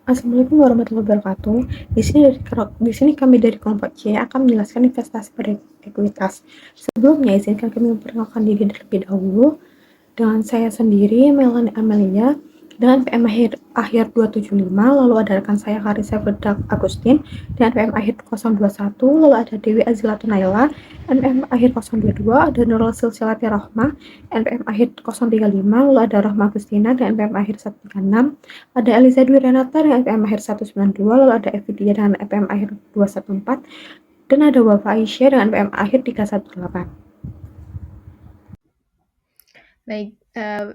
Assalamualaikum warahmatullahi wabarakatuh. Di sini kami dari kelompok C akan menjelaskan investasi pada ekuitas. Sebelumnya, izinkan kami memperkenalkan diri terlebih dahulu. Dengan saya sendiri, Melanie Amelia, dengan PM akhir 275, lalu ada rekan saya Karisa Firdak Agustin, dengan PM akhir 021, lalu ada Dewi Azilatun Naila, NPM akhir 022, ada Nurul Silsilati Rahmah, NPM akhir 035, lalu ada Rahma Agustina, dengan NPM akhir 136, ada Eliza Dwi Renata, dengan NPM akhir 192, lalu ada Evidia dengan NPM akhir 214, dan ada Wafa Aisyah dengan NPM akhir 318. Baik,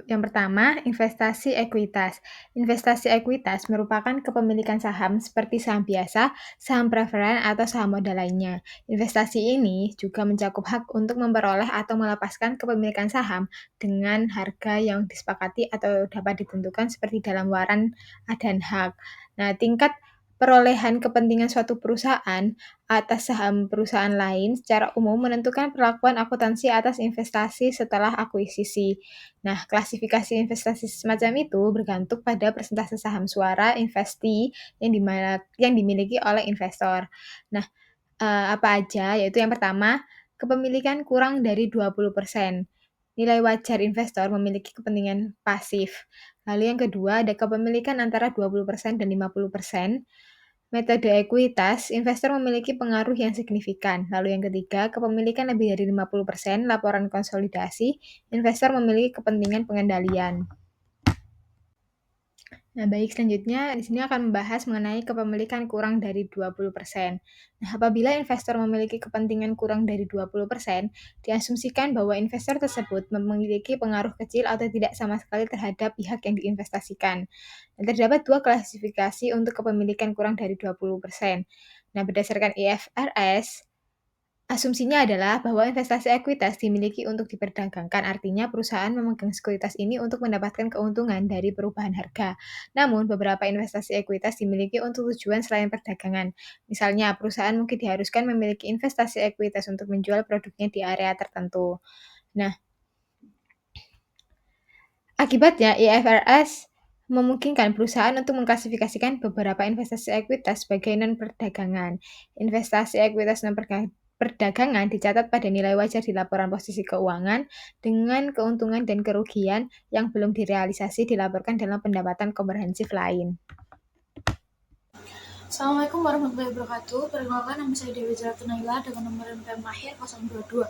yang pertama, investasi ekuitas. Investasi ekuitas merupakan kepemilikan saham seperti saham biasa, saham preferen, atau saham modal lainnya. Investasi ini juga mencakup hak untuk memperoleh atau melepaskan kepemilikan saham dengan harga yang disepakati atau dapat ditentukan seperti dalam waran dan hak. Nah, tingkat perolehan kepentingan suatu perusahaan atas saham perusahaan lain secara umum menentukan perlakuan akuntansi atas investasi setelah akuisisi. Nah, klasifikasi investasi semacam itu bergantung pada persentase saham suara investi yang dimiliki oleh investor. Nah, apa aja? Yaitu yang pertama, kepemilikan kurang dari 20%. Nilai wajar investor memiliki kepentingan pasif. Lalu yang kedua, ada kepemilikan antara 20% dan 50%. Metode ekuitas, investor memiliki pengaruh yang signifikan. Lalu yang ketiga, kepemilikan lebih dari 50%, laporan konsolidasi, investor memiliki kepentingan pengendalian. Nah, baik, selanjutnya di sini akan membahas mengenai kepemilikan kurang dari 20%. Nah, apabila investor memiliki kepentingan kurang dari 20%, diasumsikan bahwa investor tersebut memiliki pengaruh kecil atau tidak sama sekali terhadap pihak yang diinvestasikan. Dan terdapat dua klasifikasi untuk kepemilikan kurang dari 20%. Nah, berdasarkan IFRS, asumsinya adalah bahwa investasi ekuitas dimiliki untuk diperdagangkan, artinya perusahaan memegang sekuritas ini untuk mendapatkan keuntungan dari perubahan harga. Namun, beberapa investasi ekuitas dimiliki untuk tujuan selain perdagangan. Misalnya, perusahaan mungkin diharuskan memiliki investasi ekuitas untuk menjual produknya di area tertentu. Nah, akibatnya IFRS memungkinkan perusahaan untuk mengklasifikasikan beberapa investasi ekuitas sebagai non-perdagangan. Investasi ekuitas non-perdagangan dicatat pada nilai wajar di laporan posisi keuangan dengan keuntungan dan kerugian yang belum direalisasi dilaporkan dalam pendapatan komprehensif lain. Assalamualaikum warahmatullahi wabarakatuh. Perkenalkan, nama saya Dewi Azilatun Naila dengan nomor NPM akhir 022.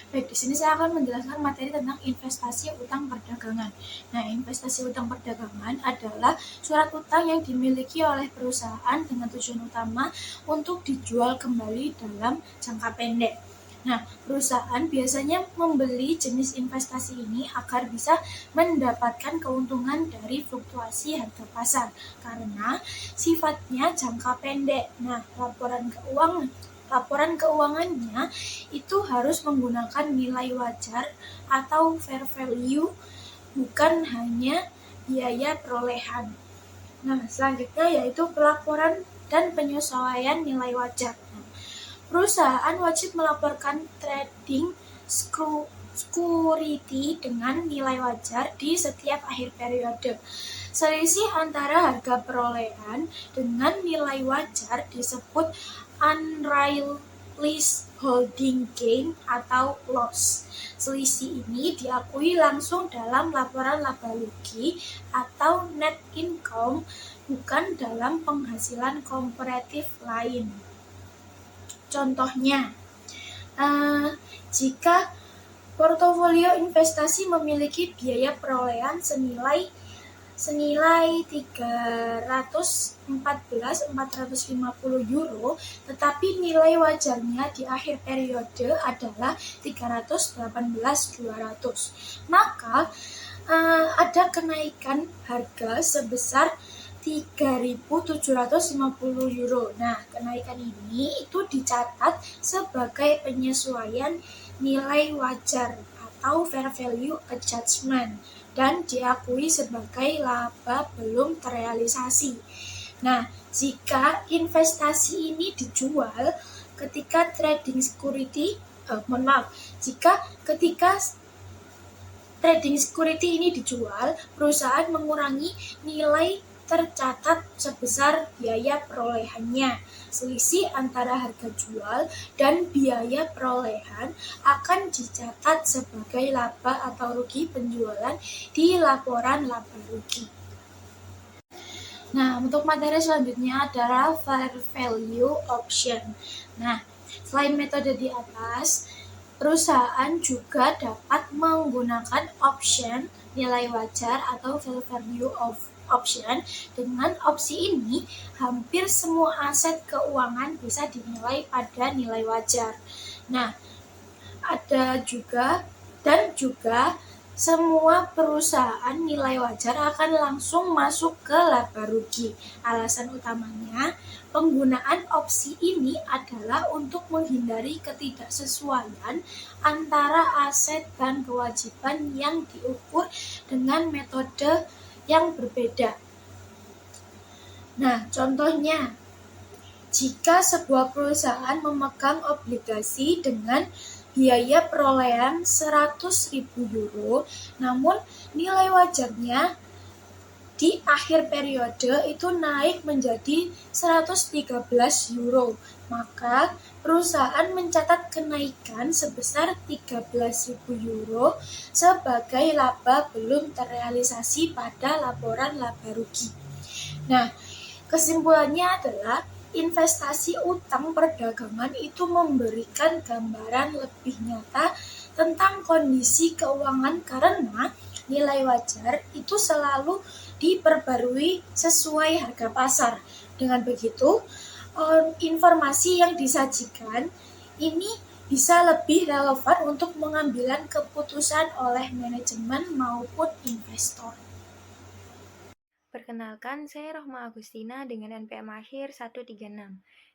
Baik, di sini saya akan menjelaskan materi tentang investasi utang perdagangan. Nah, investasi utang perdagangan adalah surat utang yang dimiliki oleh perusahaan dengan tujuan utama untuk dijual kembali dalam jangka pendek. Nah, perusahaan biasanya membeli jenis investasi ini agar bisa mendapatkan keuntungan dari fluktuasi harga pasar karena sifatnya jangka pendek. Nah, laporan keuangannya itu harus menggunakan nilai wajar atau fair value, bukan hanya biaya perolehan. Nah, selanjutnya yaitu pelaporan dan penyesuaian nilai wajar. Perusahaan wajib melaporkan trading security dengan nilai wajar di setiap akhir periode. Selisih antara harga perolehan dengan nilai wajar disebut unrealized holding gain atau loss. Selisih ini diakui langsung dalam laporan laba rugi atau net income, bukan dalam penghasilan komparatif lain. Contohnya, jika portofolio investasi memiliki biaya perolehan senilai 314.450 euro, tetapi nilai wajarnya di akhir periode adalah 318.200, maka ada kenaikan harga sebesar 3.750 euro. Nah, kenaikan ini itu dicatat sebagai penyesuaian nilai wajar atau fair value adjustment dan diakui sebagai laba belum terrealisasi. Nah, jika investasi ini dijual ketika ketika trading security ini dijual, perusahaan mengurangi nilai tercatat sebesar biaya perolehannya. Selisih antara harga jual dan biaya perolehan akan dicatat sebagai laba atau rugi penjualan di laporan laba rugi. Nah, untuk materi selanjutnya adalah fair value option. Nah, selain metode di atas, perusahaan juga dapat menggunakan option nilai wajar atau fair value of option. Dengan opsi ini, hampir semua aset keuangan bisa dinilai pada nilai wajar. Nah, ada juga semua perusahaan nilai wajar akan langsung masuk ke laba rugi. Alasan utamanya, penggunaan opsi ini adalah untuk menghindari ketidaksesuaian antara aset dan kewajiban yang diukur dengan metode yang berbeda. Nah, contohnya, jika sebuah perusahaan memegang obligasi dengan biaya perolehan 100.000 euro, namun nilai wajarnya di akhir periode itu naik menjadi 113 euro, maka perusahaan mencatat kenaikan sebesar 13.000 euro sebagai laba belum terrealisasi pada laporan laba rugi. Nah, kesimpulannya adalah investasi utang perdagangan itu memberikan gambaran lebih nyata tentang kondisi keuangan karena nilai wajar itu selalu diperbarui sesuai harga pasar. Dengan begitu, informasi yang disajikan ini bisa lebih relevan untuk pengambilan keputusan oleh manajemen maupun investor. Perkenalkan, saya Rohma Agustina dengan NPM akhir 136.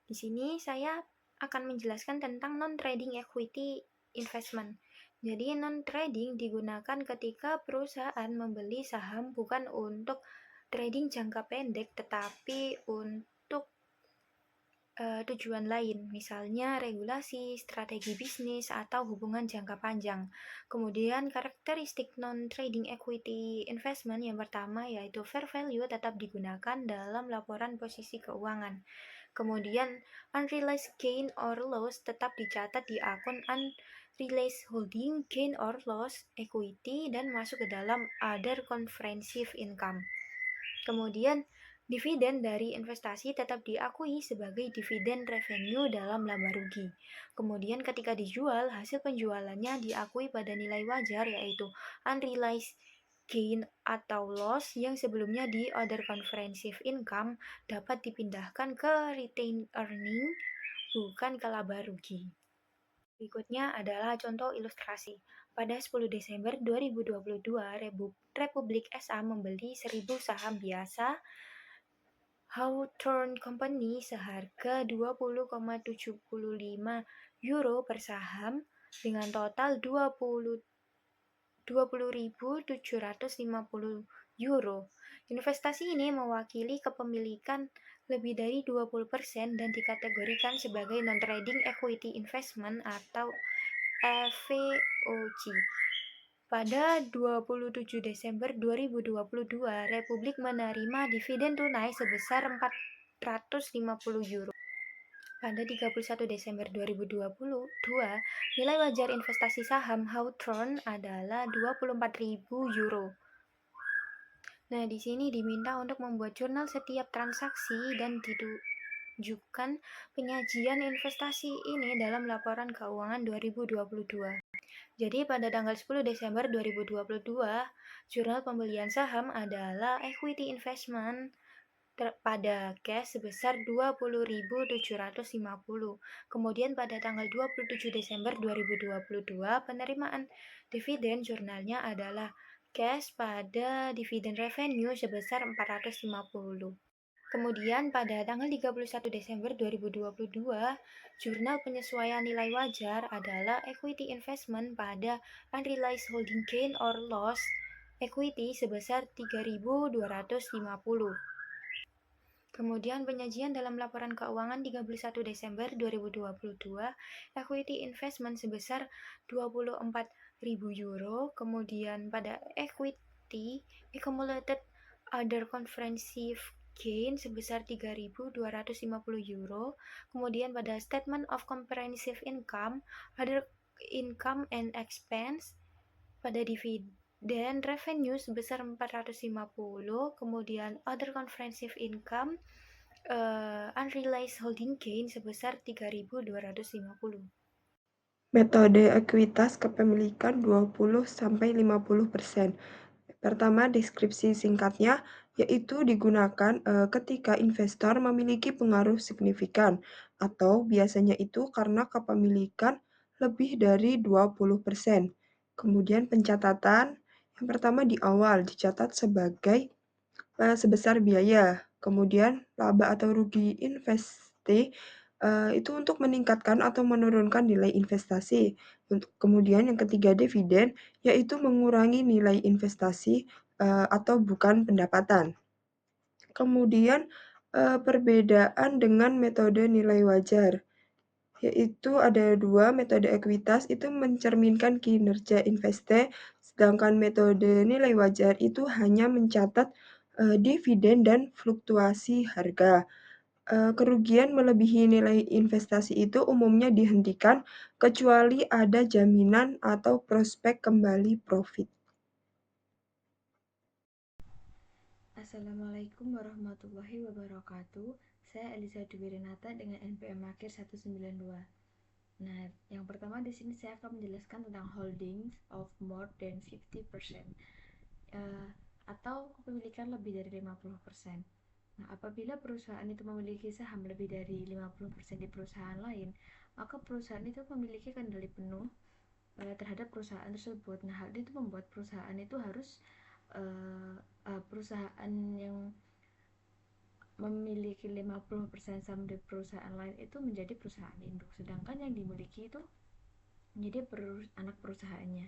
Di sini saya akan menjelaskan tentang non-trading equity investment. Jadi non-trading digunakan ketika perusahaan membeli saham bukan untuk trading jangka pendek tetapi untuk tujuan lain, misalnya regulasi, strategi bisnis, atau hubungan jangka panjang. Kemudian karakteristik non-trading equity investment yang pertama yaitu fair value tetap digunakan dalam laporan posisi keuangan. Kemudian unrealized gain or loss tetap dicatat di akun unrealized holding gain or loss equity dan masuk ke dalam other comprehensive income. Kemudian dividen dari investasi tetap diakui sebagai dividen revenue dalam laba rugi. Kemudian ketika dijual, hasil penjualannya diakui pada nilai wajar yaitu unrealized gain atau loss yang sebelumnya di other comprehensive income dapat dipindahkan ke retained earning bukan ke laba rugi. Berikutnya adalah contoh ilustrasi. Pada 10 Desember 2022, Republik SA membeli 1.000 saham biasa Hawthorne Company seharga 20,75 euro per saham dengan total 20.750 euro. Investasi ini mewakili kepemilikan lebih dari 20% dan dikategorikan sebagai non-trading equity investment atau EVOC. Pada 27 Desember 2022, Republik menerima dividen tunai sebesar 450 euro. Pada 31 Desember 2022, nilai wajar investasi saham Hawthorne adalah 24.000 euro. Nah, di sini diminta untuk membuat jurnal setiap transaksi dan ditunjukkan penyajian investasi ini dalam laporan keuangan 2022. Jadi pada tanggal 10 Desember 2022, jurnal pembelian saham adalah equity investment pada cash sebesar 20.750. Kemudian pada tanggal 27 Desember 2022, penerimaan dividen jurnalnya adalah cash pada dividen revenue sebesar 450. Kemudian pada tanggal 31 Desember 2022, jurnal penyesuaian nilai wajar adalah equity investment pada unrealized holding gain or loss equity sebesar 3.250. Kemudian penyajian dalam laporan keuangan 31 Desember 2022, equity investment sebesar 24.000 euro, kemudian pada equity accumulated other comprehensive gain sebesar 3.250 euro. Kemudian pada statement of comprehensive income, other income and expense, pada dividen revenue sebesar 450, kemudian other comprehensive income, unrealized holding gain sebesar 3.250. Metode ekuitas kepemilikan 20-50%. Pertama, deskripsi singkatnya, yaitu digunakan ketika investor memiliki pengaruh signifikan, atau biasanya itu karena kepemilikan lebih dari 20%. Kemudian pencatatan, yang pertama di awal dicatat sebagai sebesar biaya, kemudian laba atau rugi investasi itu untuk meningkatkan atau menurunkan nilai investasi. Kemudian yang ketiga dividen, yaitu mengurangi nilai investasi atau bukan pendapatan. Kemudian perbedaan dengan metode nilai wajar, yaitu ada dua metode ekuitas itu mencerminkan kinerja investasi, sedangkan metode nilai wajar itu hanya mencatat dividen dan fluktuasi harga. Kerugian melebihi nilai investasi itu umumnya dihentikan kecuali ada jaminan atau prospek kembali profit. Assalamualaikum warahmatullahi wabarakatuh. Saya Elisa Dwi Renata dengan NPM Akhir 192. Nah, yang pertama di sini saya akan menjelaskan tentang holdings of more than 50%, atau kepemilikan lebih dari 50%. Nah, apabila perusahaan itu memiliki saham lebih dari 50% di perusahaan lain, maka perusahaan itu memiliki kendali penuh terhadap perusahaan tersebut. Nah, hal itu membuat perusahaan itu harus perusahaan yang memiliki 50% saham di perusahaan lain itu menjadi perusahaan induk, sedangkan yang dimiliki itu menjadi anak perusahaannya.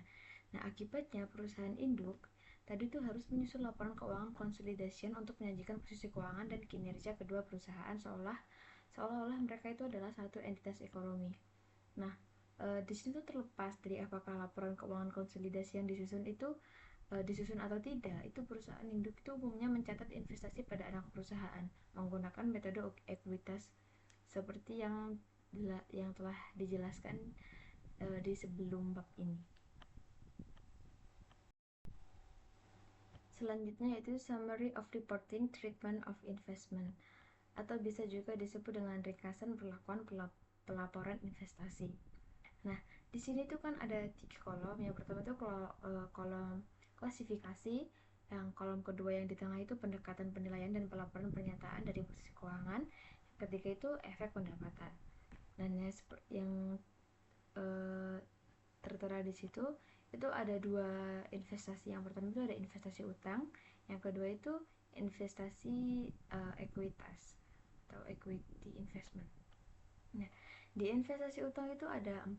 Nah, akibatnya perusahaan induk tadi itu harus menyusun laporan keuangan consolidation untuk menyajikan posisi keuangan dan kinerja kedua perusahaan seolah-olah mereka itu adalah satu entitas ekonomi. Nah, di sini tuh terlepas dari apakah laporan keuangan konsolidasi yang disusun itu disusun atau tidak, itu perusahaan induk itu umumnya mencatat investasi pada anak perusahaan menggunakan metode ekuitas seperti yang telah dijelaskan di sebelum bab ini. Selanjutnya yaitu summary of reporting treatment of investment, atau bisa juga disebut dengan ringkasan perlakuan pelaporan investasi. Nah, di sini tuh kan ada 3 kolom. Yang pertama itu kolom klasifikasi, yang kolom kedua yang di tengah itu pendekatan penilaian dan pelaporan pernyataan dari posisi keuangan, yang ketiga itu efek pendapatan. Dan yang tertera di situ itu ada 2 investasi. Yang pertama itu ada investasi utang, yang kedua itu investasi ekuitas atau equity investment. Nah, di investasi utang itu ada 4.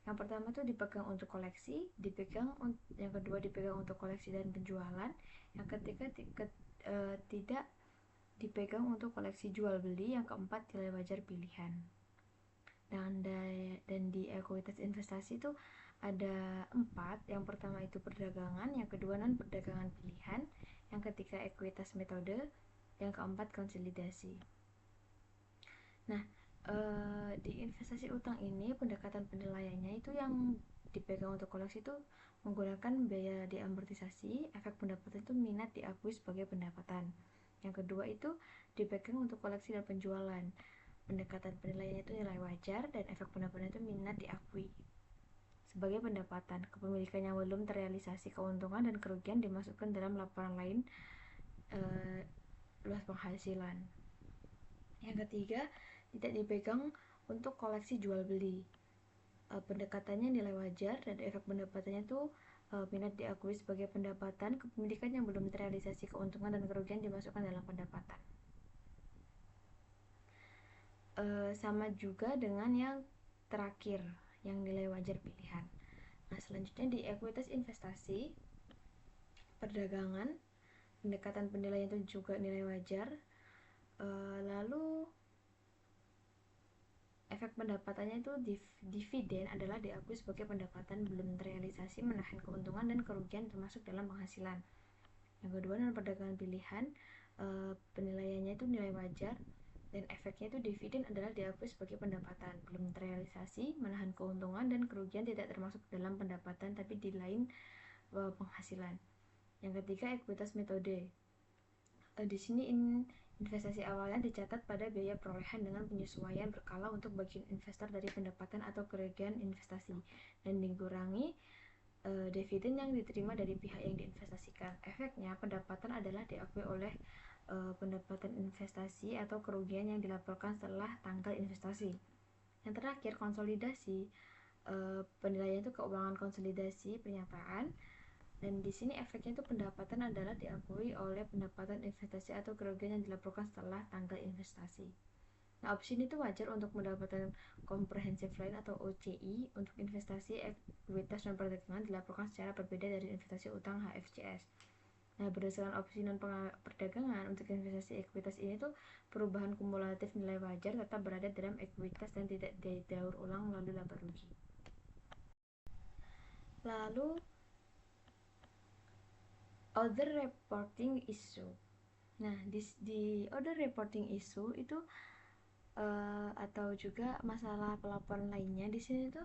Yang pertama itu dipegang untuk koleksi, yang kedua dipegang untuk koleksi dan penjualan, yang ketiga tidak dipegang untuk koleksi jual beli, yang keempat nilai wajar pilihan. Dan di ekuitas investasi itu ada 4. Yang pertama itu perdagangan, yang kedua non perdagangan pilihan, yang ketiga ekuitas metode, yang keempat konsolidasi. Nah, di investasi utang ini pendekatan penilaiannya itu yang dipegang untuk koleksi itu menggunakan biaya diamortisasi, efek pendapatan itu minat diakui sebagai pendapatan. Yang kedua itu dipegang untuk koleksi dan penjualan. Pendekatan penilaiannya itu nilai wajar dan efek pendapatan itu minat diakui sebagai pendapatan. Kepemilikan yang belum terrealisasi keuntungan dan kerugian dimasukkan dalam laporan lain luas penghasilan. Yang ketiga tidak dipegang untuk koleksi jual beli. Pendekatannya nilai wajar dan efek pendapatannya itu minat diakui sebagai pendapatan. Kepemilikan yang belum terrealisasi keuntungan dan kerugian dimasukkan dalam pendapatan. Sama juga dengan yang terakhir, yang nilai wajar pilihan. Nah, selanjutnya di ekuitas investasi, perdagangan, pendekatan penilaian itu juga nilai wajar. Lalu efek pendapatannya itu dividen adalah diakui sebagai pendapatan belum terrealisasi menahan keuntungan dan kerugian termasuk dalam penghasilan. Yang kedua, non perdagangan pilihan, penilaiannya itu nilai wajar dan efeknya itu dividen adalah diakui sebagai pendapatan belum terrealisasi, menahan keuntungan dan kerugian tidak termasuk dalam pendapatan tapi di lain penghasilan. Yang ketiga, ekuitas metode. Di sini investasi awalnya dicatat pada biaya perolehan dengan penyesuaian berkala untuk bagian investor dari pendapatan atau kerugian investasi dan dikurangi dividen yang diterima dari pihak yang diinvestasikan. Efeknya, pendapatan adalah diakui oleh pendapatan investasi atau kerugian yang dilaporkan setelah tanggal investasi. Yang terakhir, konsolidasi. Penilaian itu keuangan konsolidasi pernyataan, dan di sini efeknya itu pendapatan adalah diakui oleh pendapatan investasi atau kerugian yang dilaporkan setelah tanggal investasi. Nah, opsi ini tuh wajar untuk mendapatkan comprehensive line atau OCI. Untuk investasi ekuitas non perdagangan dilaporkan secara berbeda dari investasi utang HFCS. Nah, berdasarkan opsi non perdagangan, untuk investasi ekuitas ini tuh perubahan kumulatif nilai wajar tetap berada dalam ekuitas dan tidak didaur ulang melalui laba rugi. Lalu other reporting issue. Nah, di other reporting issue itu atau juga masalah pelaporan lainnya, di sini tuh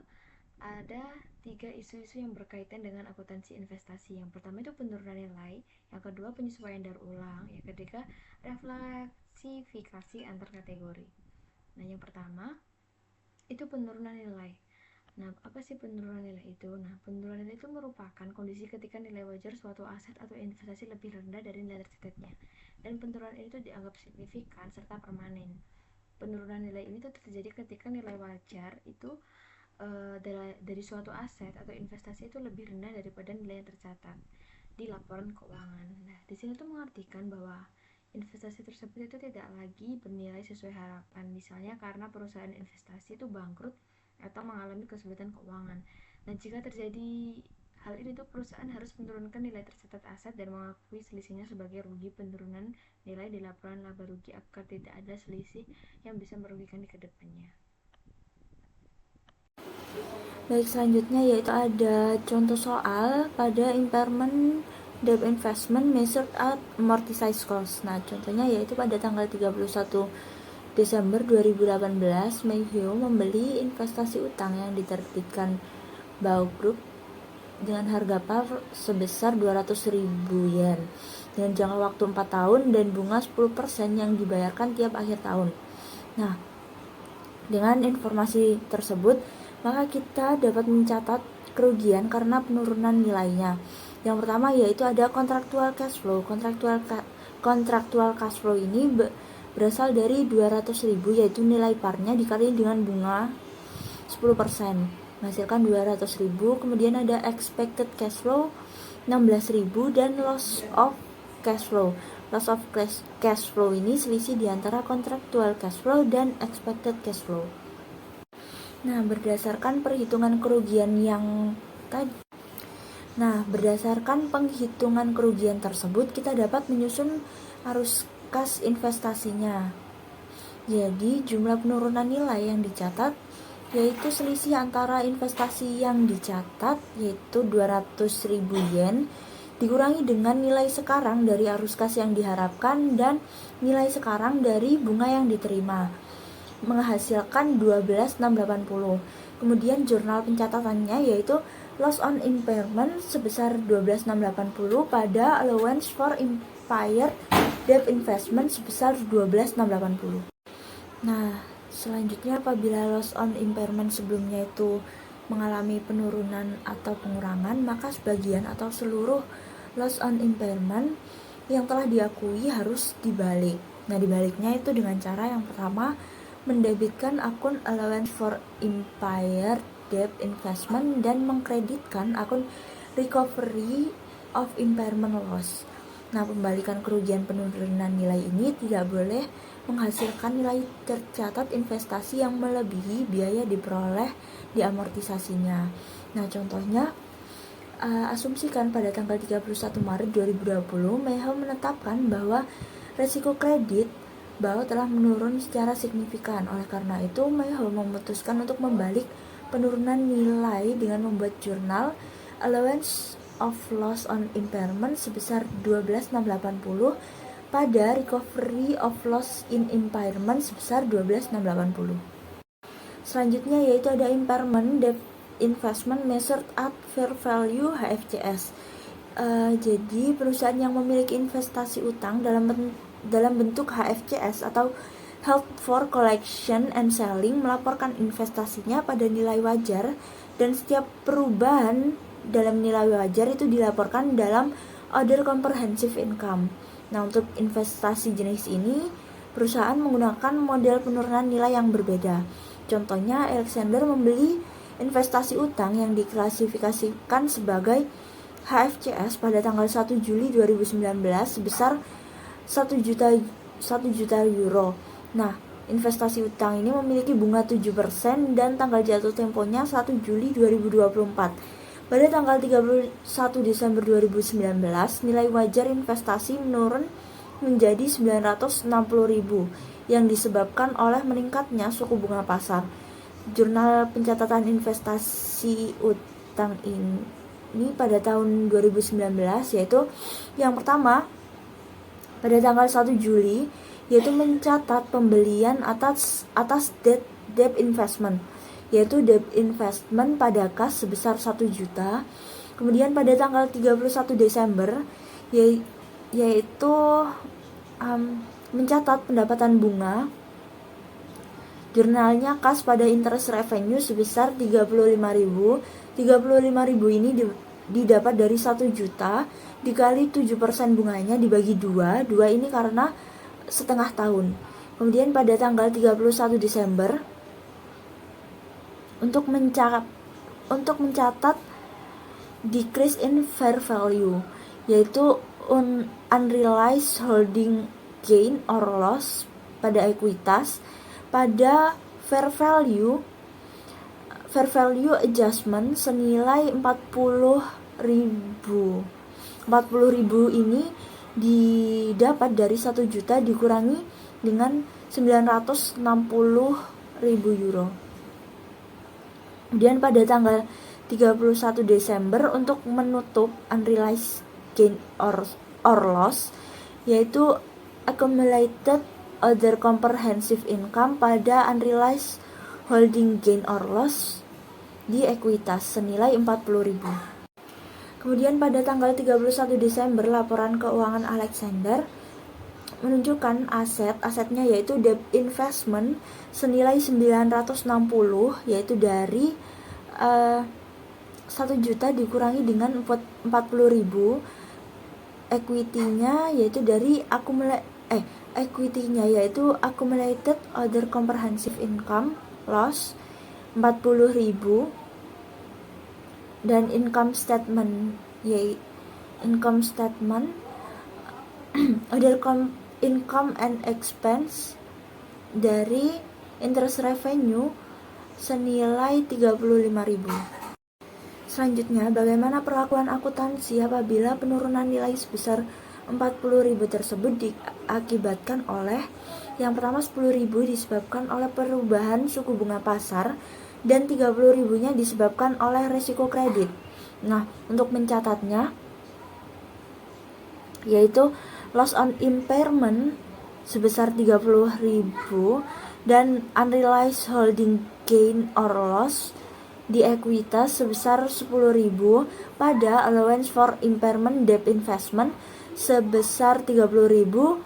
ada 3 isu-isu yang berkaitan dengan akuntansi investasi. Yang pertama itu penurunan nilai, yang kedua penyesuaian daur ulang, yang ketiga refleksifikasi antar kategori. Nah, yang pertama itu penurunan nilai. Nah, apa sih penurunan nilai itu? Nah, penurunan nilai itu merupakan kondisi ketika nilai wajar suatu aset atau investasi lebih rendah dari nilai tercatatnya, dan penurunan itu dianggap signifikan serta permanen. Penurunan nilai ini tuh terjadi ketika nilai wajar itu dari suatu aset atau investasi itu lebih rendah daripada nilai yang tercatat di laporan keuangan. Nah, di sini tuh mengartikan bahwa investasi tersebut itu tidak lagi bernilai sesuai harapan, misalnya karena perusahaan investasi itu bangkrut atau mengalami kesulitan keuangan. Nah, jika terjadi hal ini tuh perusahaan harus menurunkan nilai tercatat aset dan mengakui selisihnya sebagai rugi. Penurunan nilai di laporan laba rugi agar tidak ada selisih yang bisa merugikan di kedepannya. Baik, selanjutnya yaitu ada contoh soal pada impairment debt investment measured at amortized cost. Nah, contohnya yaitu pada tanggal 31 Desember 2018, Mayhew membeli investasi utang yang diterbitkan Bao Group dengan harga par sebesar 200.000 yen dengan jangka waktu 4 tahun dan bunga 10% yang dibayarkan tiap akhir tahun. Nah, dengan informasi tersebut, maka kita dapat mencatat kerugian karena penurunan nilainya. Yang pertama yaitu ada contractual cash flow. Contractual cash flow ini berasal dari 200.000, yaitu nilai parnya dikali dengan bunga 10%, menghasilkan 200.000. Kemudian ada expected cash flow 16.000 dan loss of cash flow. Loss of cash flow ini selisih di antara contractual cash flow dan expected cash flow. Nah, berdasarkan penghitungan kerugian tersebut, kita dapat menyusun arus kas investasinya. Jadi, jumlah penurunan nilai yang dicatat yaitu selisih antara investasi yang dicatat yaitu 200.000 yen dikurangi dengan nilai sekarang dari arus kas yang diharapkan dan nilai sekarang dari bunga yang diterima, menghasilkan 12.680. Kemudian jurnal pencatatannya yaitu loss on impairment sebesar 12.680 pada allowance for impaired debt investment sebesar 12.680. Nah, selanjutnya apabila loss on impairment sebelumnya itu mengalami penurunan atau pengurangan, maka sebagian atau seluruh loss on impairment yang telah diakui harus dibalik. Nah, dibaliknya itu dengan cara yang pertama, mendebitkan akun allowance for impaired debt investment dan mengkreditkan akun recovery of impairment loss. Nah, pembalikan kerugian penurunan nilai ini tidak boleh menghasilkan nilai tercatat investasi yang melebihi biaya diperoleh di amortisasinya. Nah, contohnya, asumsikan pada tanggal 31 Maret 2020, Mayhew menetapkan bahwa resiko kredit Bao telah menurun secara signifikan. Oleh karena itu, Mayhew memutuskan untuk membalik penurunan nilai dengan membuat jurnal allowance of loss on impairment sebesar 12.680 pada recovery of loss in impairment sebesar 12.680. Selanjutnya yaitu ada impairment debt investment measured at fair value HFCS. Jadi perusahaan yang memiliki investasi utang dalam bentuk HFCS atau held for collection and selling melaporkan investasinya pada nilai wajar, dan setiap perubahan dalam nilai wajar itu dilaporkan dalam other comprehensive income. Nah, untuk investasi jenis ini perusahaan menggunakan model penurunan nilai yang berbeda. Contohnya, Alexander membeli investasi utang yang diklasifikasikan sebagai HFCS pada tanggal 1 Juli 2019 sebesar 1 juta euro. Nah, investasi utang ini memiliki bunga 7% dan tanggal jatuh temponya 1 Juli 2024. Pada tanggal 31 Desember 2019, nilai wajar investasi menurun menjadi 960.000 yang disebabkan oleh meningkatnya suku bunga pasar. Jurnal pencatatan investasi utang ini pada tahun 2019 yaitu yang pertama pada tanggal 1 Juli yaitu mencatat pembelian atas debt investment, yaitu debt investment pada kas sebesar 1 juta. Kemudian pada tanggal 31 Desember yaitu mencatat pendapatan bunga. Jurnalnya kas pada interest revenue sebesar 35.000. 35.000 ini didapat dari 1 juta dikali 7% bunganya dibagi 2 ini karena setengah tahun. Kemudian pada tanggal 31 Desember untuk mencatat decrease in fair value, yaitu unrealized holding gain or loss pada ekuitas. Pada fair value adjustment senilai 40.000 ini didapat dari 1 juta dikurangi dengan 960.000 euro. Kemudian pada tanggal 31 Desember untuk menutup unrealized gain or loss, yaitu accumulated other comprehensive income pada unrealized holding gain or loss di ekuitas senilai 40.000. Kemudian pada tanggal 31 Desember laporan keuangan Alexander menunjukkan asetnya yaitu debt investment senilai 960, yaitu dari 1 juta dikurangi dengan 40.000. Equity-nya yaitu dari accumulated other comprehensive income loss 40.000, dan income statement other income and expense dari interest revenue senilai 35.000. Selanjutnya, bagaimana perlakuan akuntansi apabila penurunan nilai sebesar 40.000 tersebut diakibatkan oleh yang pertama 10.000 disebabkan oleh perubahan suku bunga pasar dan 30.000-nya disebabkan oleh resiko kredit. Nah, untuk mencatatnya yaitu loss on impairment sebesar 30.000 dan unrealized holding gain or loss di ekuitas sebesar 10.000 pada allowance for impairment debt investment sebesar 30.000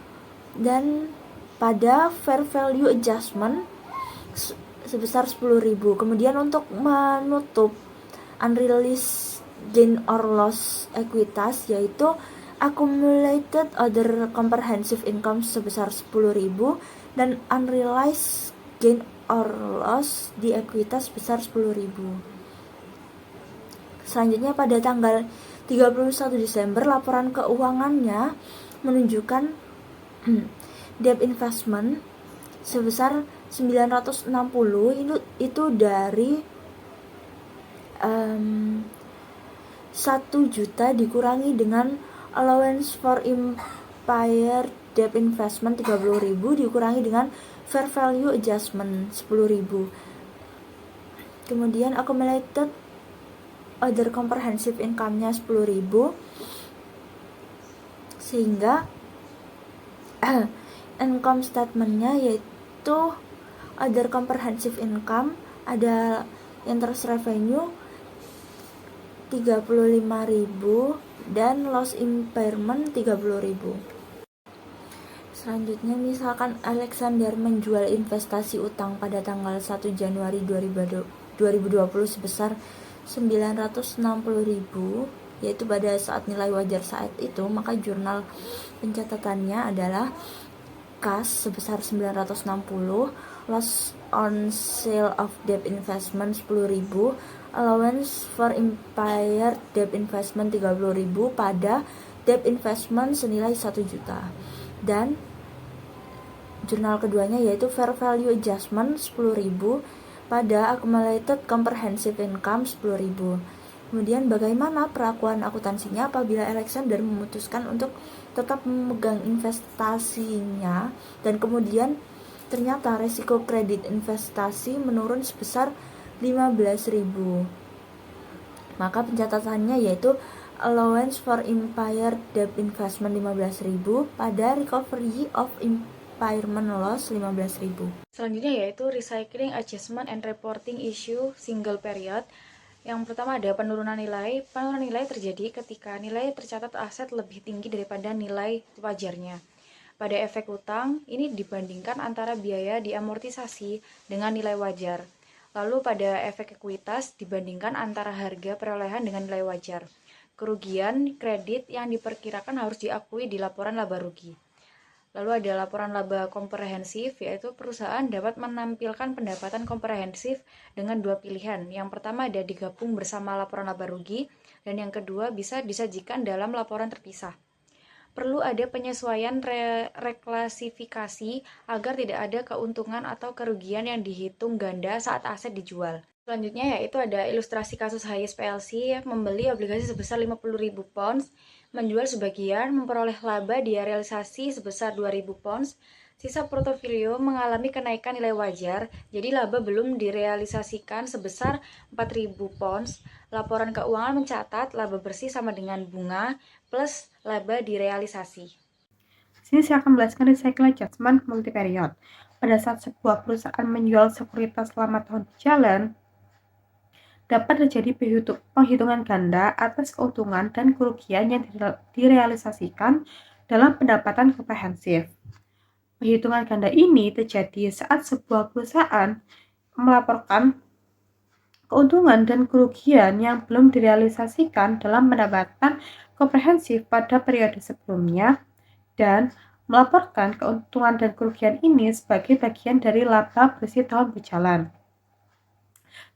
dan pada fair value adjustment sebesar 10.000. Kemudian untuk menutup unrealized gain or loss ekuitas yaitu accumulated other comprehensive income sebesar 10.000 dan unrealized gain or loss di ekuitas sebesar 10.000. Selanjutnya pada tanggal 31 Desember laporan keuangannya menunjukkan debt investment sebesar 960 itu dari 1 juta dikurangi dengan allowance for impaired debt investment 30.000 dikurangi dengan fair value adjustment 10.000. Kemudian accumulated other comprehensive income-nya 10.000, sehingga income statement-nya yaitu other comprehensive income, ada interest revenue 35.000 dan loss impairment 30.000. Selanjutnya, misalkan Alexander menjual investasi utang pada tanggal 1 Januari 2020 sebesar 960.000, yaitu pada saat nilai wajar saat itu, maka jurnal pencatatannya adalah kas sebesar 960, loss on sale of debt investment 10.000, allowance for impaired debt investment 30.000 pada debt investment senilai 1 juta. Dan jurnal keduanya yaitu fair value adjustment 10.000 pada accumulated comprehensive income 10.000. Kemudian bagaimana perlakuan akuntansinya apabila Alexander memutuskan untuk tetap memegang investasinya dan kemudian ternyata resiko kredit investasi menurun sebesar 15.000. Maka pencatatannya yaitu allowance for impaired debt investment 15.000 pada recovery of impairment loss 15.000. Selanjutnya yaitu recycling adjustment and reporting issue single period. Yang pertama ada penurunan nilai. Penurunan nilai terjadi ketika nilai tercatat aset lebih tinggi daripada nilai wajarnya. Pada efek utang, ini dibandingkan antara biaya diamortisasi dengan nilai wajar. Lalu pada efek ekuitas dibandingkan antara harga perolehan dengan nilai wajar. Kerugian kredit yang diperkirakan harus diakui di laporan laba rugi. Lalu ada laporan laba komprehensif, yaitu perusahaan dapat menampilkan pendapatan komprehensif dengan dua pilihan. Yang pertama ada digabung bersama laporan laba rugi, dan yang kedua bisa disajikan dalam laporan terpisah. Perlu ada penyesuaian reklasifikasi agar tidak ada keuntungan atau kerugian yang dihitung ganda saat aset dijual. Selanjutnya yaitu ada ilustrasi kasus Hayes PLC membeli obligasi sebesar 50.000 pounds, menjual sebagian, memperoleh laba di realisasi sebesar 2.000 pounds, sisa portofolio mengalami kenaikan nilai wajar, jadi laba belum direalisasikan sebesar 4.000 pounds. Laporan keuangan mencatat laba bersih sama dengan bunga plus laba direalisasi. Sini saya akan menjelaskan recycle adjustment multi-period. Pada saat sebuah perusahaan menjual sekuritas selama tahun berjalan, dapat terjadi penghitungan ganda atas keuntungan dan kerugian yang direalisasikan dalam pendapatan komprehensif. Penghitungan ganda ini terjadi saat sebuah perusahaan melaporkan keuntungan dan kerugian yang belum direalisasikan dalam pendapatan komprehensif pada periode sebelumnya dan melaporkan keuntungan dan kerugian ini sebagai bagian dari laba bersih tahun berjalan.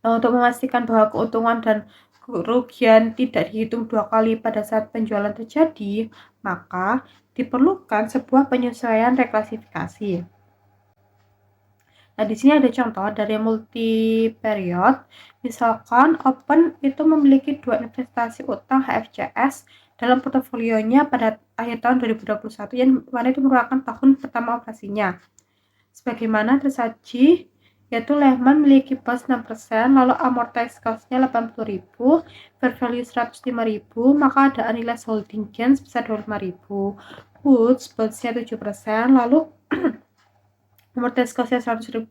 Nah, untuk memastikan bahwa keuntungan dan kerugian tidak dihitung dua kali pada saat penjualan terjadi, maka diperlukan sebuah penyesuaian reklasifikasi. Nah, di sini ada contoh dari multi period. Misalkan Open itu memiliki dua investasi utang HFCS dalam portofolionya pada akhir tahun 2021 yang mana itu merupakan tahun pertama operasinya. Sebagaimana tersaji, yaitu Lehman memiliki bonds 6%, lalu amortized cost-nya 80.000, fair value 105.000, maka ada unrealized holding gain sebesar 25.000. Woods bonds-nya 7%, lalu amortized cost-nya 120.000,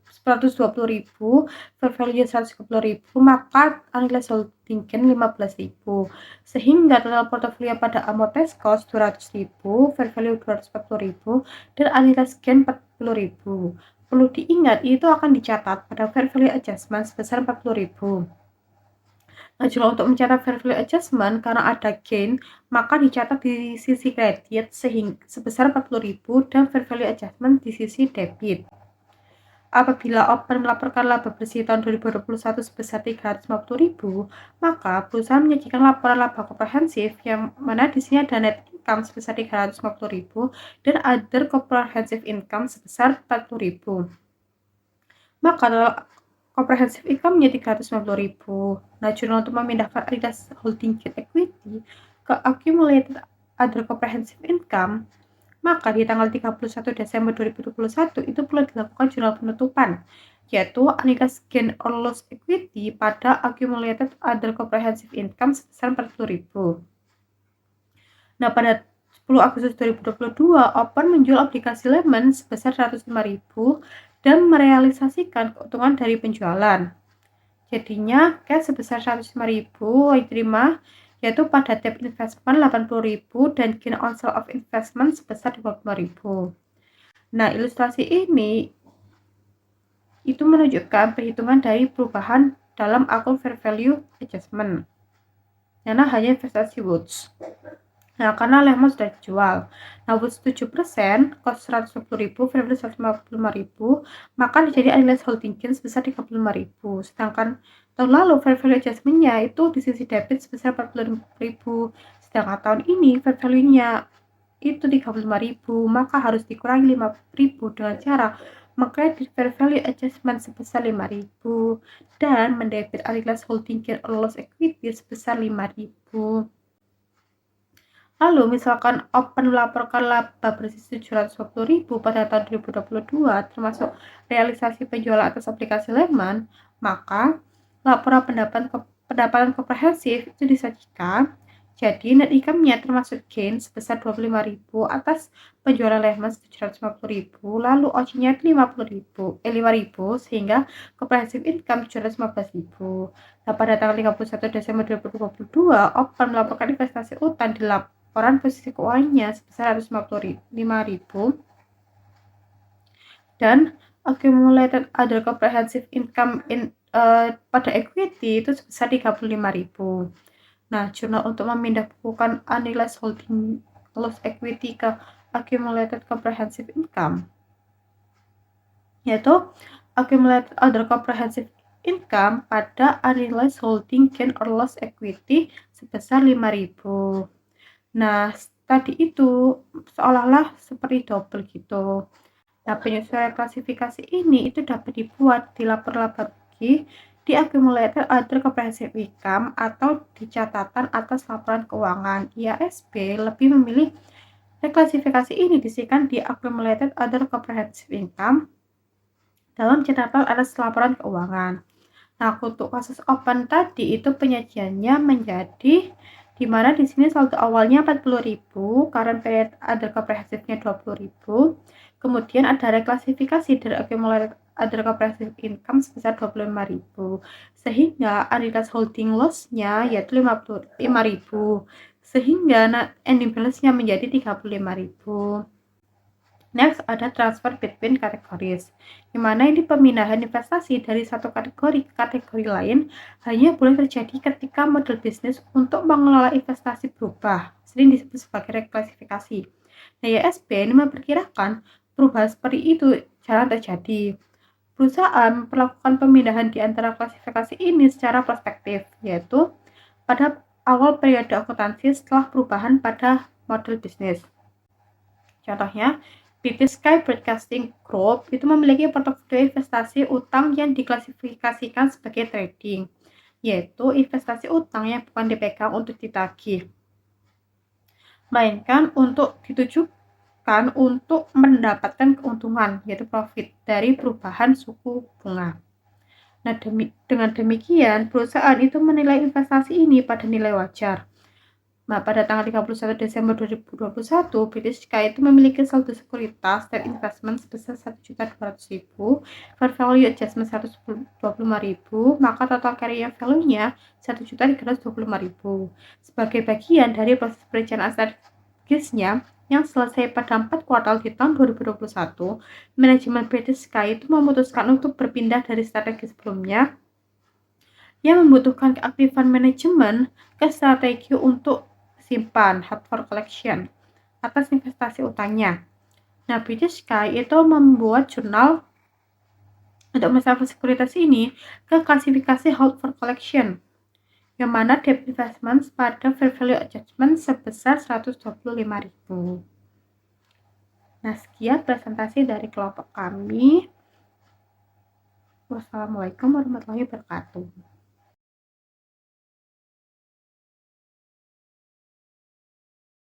fair value 130.000, maka unrealized holding gain 15.000. Sehingga total portofolio pada amortized cost 200.000, fair value 240.000, dan unrealized gain 40.000. Perlu diingat, itu akan dicatat pada fair value adjustment sebesar 40.000. Nah, juga untuk mencatat fair value adjustment, karena ada gain, maka dicatat di sisi kredit sebesar 40.000 dan fair value adjustment di sisi debit. Apabila Open melaporkan laba bersih tahun 2021 sebesar 350.000, maka perusahaan menyajikan laporan laba komprehensif yang mana di sini ada net income sebesar 350.000 dan other comprehensive income sebesar 40.000. Maka comprehensive income-nya 350.000. Nah, jurnal untuk memindahkan unrealized holding gain equity ke accumulated other comprehensive income, maka di tanggal 31 Desember 2021 itu perlu dilakukan jurnal penutupan. yaitu unrealized gain or loss equity pada accumulated other comprehensive income sebesar 40.000. Nah, pada 10 Agustus 2022, Open menjual obligasi Lehman sebesar 105.000 dan merealisasikan keuntungan dari penjualan. Jadinya cash sebesar 105.000 diterima, yaitu pada debt investment 80.000 dan gain on sale of investment sebesar 25.000. Nah, ilustrasi ini itu menunjukkan perhitungan dari perubahan dalam akun fair value adjustment, karena hanya investasi Woods. Nah, karena Lehman sudah dijual. Nah, Woods 7%, cost 120.000, fair value 155.000, maka terjadi unrealized holding gain sebesar 35.000. Sedangkan tahun lalu fair value adjustment-nya itu di sisi debit sebesar 45.000. Sedangkan tahun ini fair value-nya itu 35.000, maka harus dikurangi 5.000 dengan cara mengkredit fair value adjustment sebesar 5.000 dan mendebit unrealized holding gain or loss equity sebesar 5.000. Lalu misalkan Open melaporkan laba bersih 720.000 pada tahun 2022 termasuk realisasi penjualan atas aplikasi Lehman, maka laporan pendapatan komprehensif itu disajikan. Jadi net income-nya termasuk gain sebesar 25.000 atas penjualan Lehman 750.000, lalu OC-nya 5.000 sehingga comprehensive income 715.000. Nah, pada tanggal 31 Desember 2022, Open melaporkan investasi utang di laporan posisi keuangannya sebesar 155.000 dan accumulated other comprehensive income pada equity itu sebesar 35.000. Nah, jurnal untuk memindahbukukan unrealized holding loss equity ke accumulated comprehensive income, yaitu accumulated other comprehensive income pada unrealized holding gain or loss equity sebesar 5.000. Nah, tadi itu seolah-olah seperti double gitu. Nah, penyesuaian klasifikasi ini itu dapat dibuat di lapor laba rugi, di accumulated other comprehensive income atau di catatan atas laporan keuangan. IASB lebih memilih klasifikasi ini disihkan di accumulated other comprehensive income dalam catatan atas laporan keuangan. Nah, untuk kasus Open tadi itu penyajiannya menjadi di mana di sini saldo awalnya 40.000, current period other comprehensive-nya 20.000. Kemudian ada reklasifikasi dari accumulated other comprehensive income sebesar 25.000. Sehingga unrealized holding loss-nya yaitu 5.000. Sehingga net ending balance-nya menjadi 35.000. Next, ada transfer between categories, di mana ini pemindahan investasi dari satu kategori ke kategori lain hanya boleh terjadi ketika model bisnis untuk mengelola investasi berubah, sering disebut sebagai reklasifikasi. Nah, IASB ini memperkirakan perubahan seperti itu jarang terjadi. Perusahaan memperlakukan pemindahan di antara klasifikasi ini secara prospektif, yaitu pada awal periode akuntansi setelah perubahan pada model bisnis. Contohnya, British Sky Broadcasting Group itu memiliki portofolio investasi utang yang diklasifikasikan sebagai trading, yaitu investasi utang yang bukan dipegang untuk ditagih, melainkan untuk ditujukan untuk mendapatkan keuntungan, yaitu profit, dari perubahan suku bunga. Nah, dengan demikian, perusahaan itu menilai investasi ini pada nilai wajar. Nah, pada tanggal 31 Desember 2021, British Sky itu memiliki saldo sekuritas dan investment sebesar 1.200.000, fair value adjustment 125.000, maka total carrying value-nya 1.325.000. Sebagai bagian dari proses perencanaan strategisnya yang selesai pada 4 kuartal di tahun 2021, manajemen British Sky itu memutuskan untuk berpindah dari strategi sebelumnya yang membutuhkan keaktifan manajemen ke strategi untuk simpan held for collection atas investasi utangnya. Nah, British Sky itu membuat jurnal untuk mencapai sekuritas ini ke klasifikasi hold for collection, yang mana debt investments pada fair value adjustment sebesar 125.000. Nah, sekian presentasi dari kelompok kami. Wassalamualaikum warahmatullahi wabarakatuh.